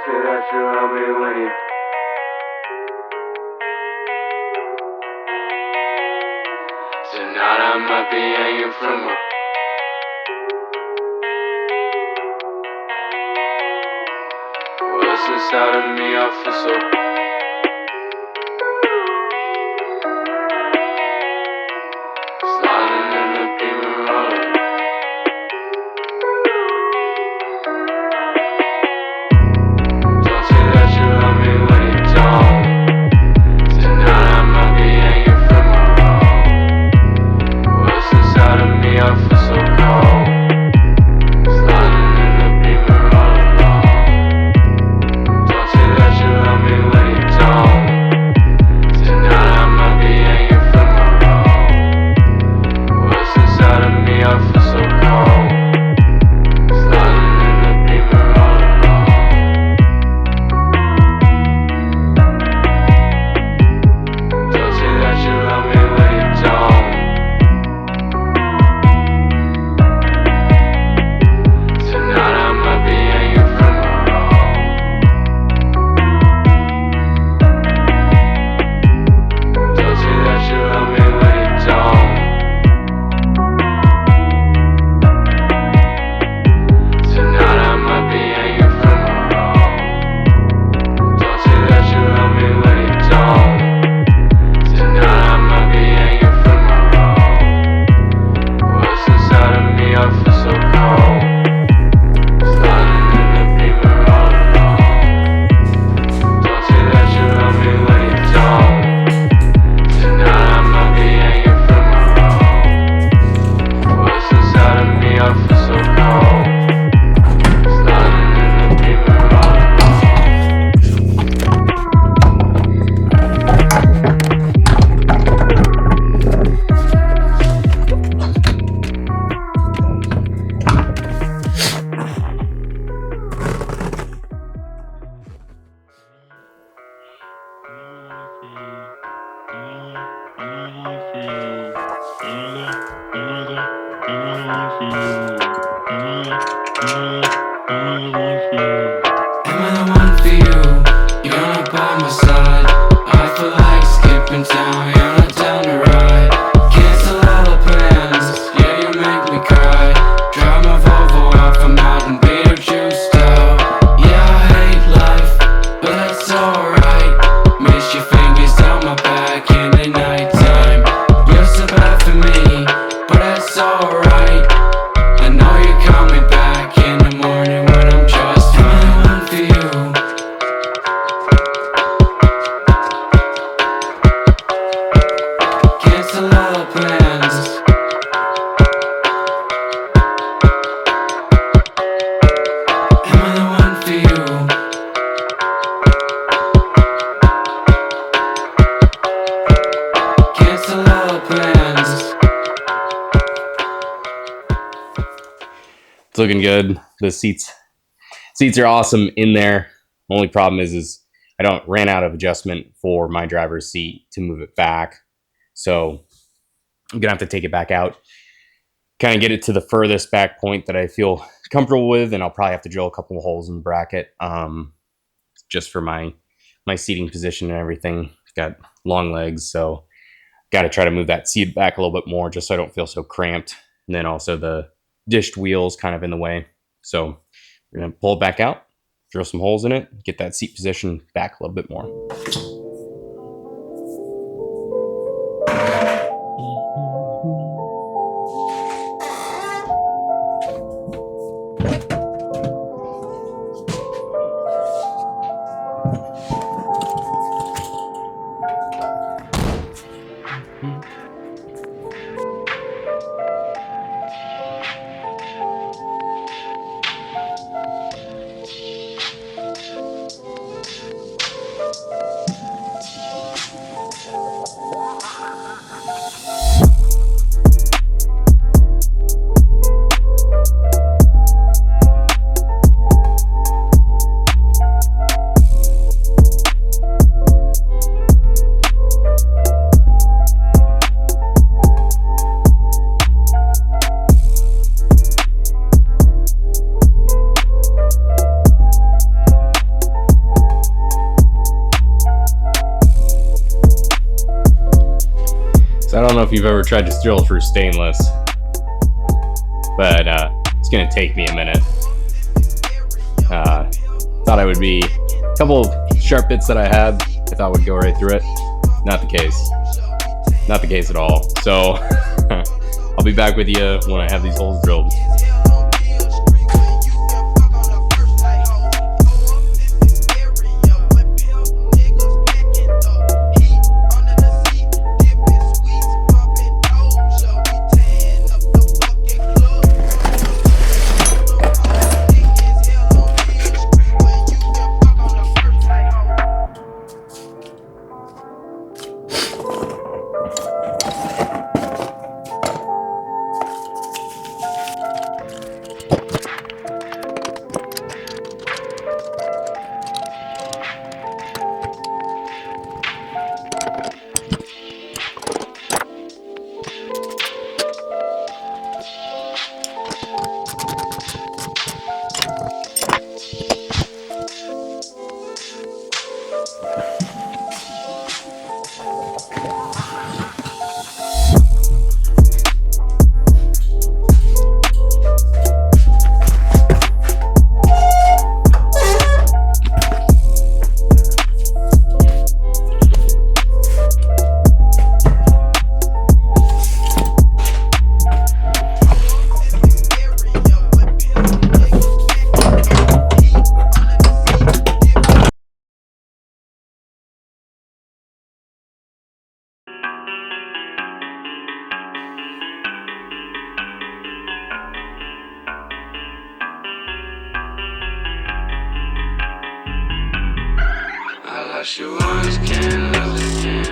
say that you love me when you tonight I might be hanging from a what's inside of me, I feel so sliding in the beamer roller. Don't say that you love me when you don't. Tonight I might be hanging from a rope. What's inside of me, I feel so cold. Sliding in the beamer all alone. Don't say that you love me when you don't. Tonight I might be hanging from a rope. What's inside of me, I feel so cold. Sliding in the beamer all alone. Don't say that you love me when you don't. Tonight I might be hanging from a rope. Don't say that you love me when you don't. Tonight I might be hanging from a rope. Don't say that you love me when you don't. Tonight I might be hanging from a rope. What's inside of me, I feel so cold. Sliding in the beamer all alone. Don't say that you love me when you don't. Tonight I might be hanging from a rope. What's inside of me, I feel so cold. Sliding in the beamer all alone. Am I the one for you? You're not by my side. I feel like skipping town. You're not down to ride. Cancel all the plans. Yeah, you make me cry. Drive my Volvo off a mountain, Beetlejuice out. Yeah, I hate life, but that's alright. Miss your fingers down my back in the nighttime. You're so bad for me, but that's alright. I know you're coming back in the morning when I'm just am I the one for you? Cancel all the plans. Am I the one for you? Cancel all the plans. It's looking good. The seats are awesome in there. Only problem is I ran out of adjustment for my driver's seat to move it back. So I'm gonna have to take it back out, kind of get it to the furthest back point that I feel comfortable with, and I'll probably have to drill a couple of holes in the bracket, just for my seating position and everything. Got long legs, so got to try to move that seat back a little bit more just so I don't feel so cramped. And then also the dished wheels kind of in the way. So we're gonna pull it back out, drill some holes in it, get that seat position back a little bit more. don't know if you've ever tried to drill through stainless, but it's gonna take me a minute. Thought I would be a couple sharp bits that I had, I thought would go right through it. Not the case. Not the case at all. So I'll be back with you when I have these holes drilled. Lost you once, can't lose again.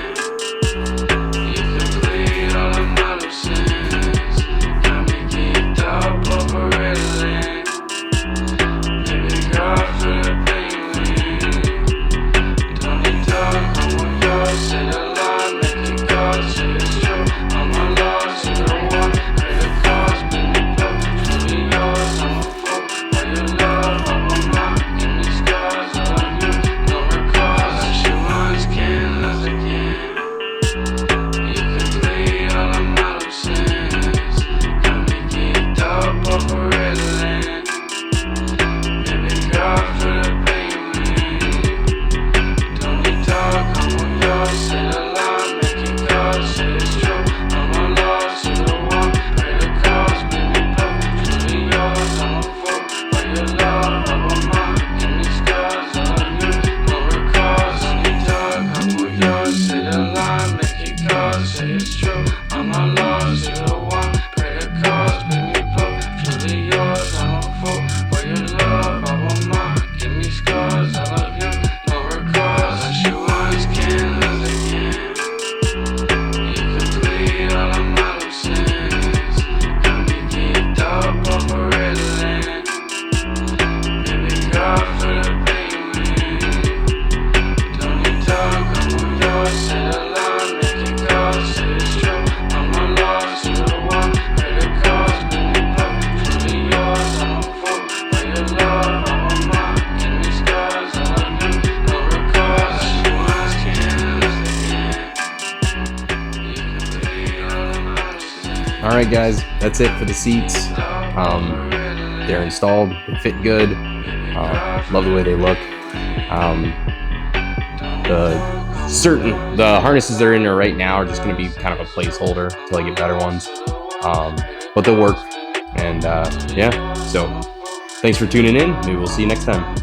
You complete all of my loose ends. Got me geeked up over red land. Baby girl, for the penguin. Don't need talk, I'm with yours. Say the line, make it go. Say it's true, all my loves to the one. Pay the cost, been the blow. Truly yours, I'm a fool. All your love, all my mind. Give me scars, I love you. No regrets. Can't lose again. You complete all of my loose ends. Got me geeked up over red land. Baby girl, for the penguin. Don't need talk, I'm with yours. Say the line, make it go. Say it's true, all my loves to the one. Pray the cost, baby blow. Truly yours, I'm a fool. For your love, all of mine. Give me scars, I love you. No regrets. Say the line, make it go. Say it's true, all my loves to the one. Pray the cause, make me blow. Truly yours, I'm a fool. For your love, I want mine. Give me scars, I love you. No regrets. Lost you once, can't lose again. You complete all of my loose ends. Got me geeked up over red land. Baby girl, for the penguin. Don't need talk, I'm with yours. Say the line, make it go. Say it's true, all my loves to the one. Pray the cause, bring me blow. Truly yours, I'm a fool. For your love, I want mine. Give me scars, I love you. No regrets. You once, can't lose again. You complete all of my loose ends. All right, guys, that's it for the seats. They're installed. They fit good. Love the way they look. The harnesses that are in there right now are just going to be kind of a placeholder until I get better ones. But they'll work. And yeah, so thanks for tuning in. Maybe we'll see you next time.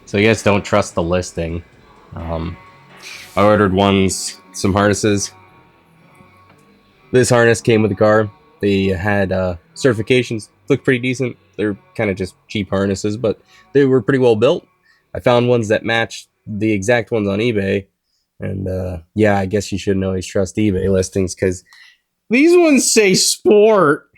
So you guys don't trust the listing. I ordered some harnesses. This harness came with the car. They had certifications, looked pretty decent. They're kind of just cheap harnesses, but they were pretty well built. I found ones that matched the exact ones on eBay. And yeah, I guess you shouldn't always trust eBay listings because these ones say sport.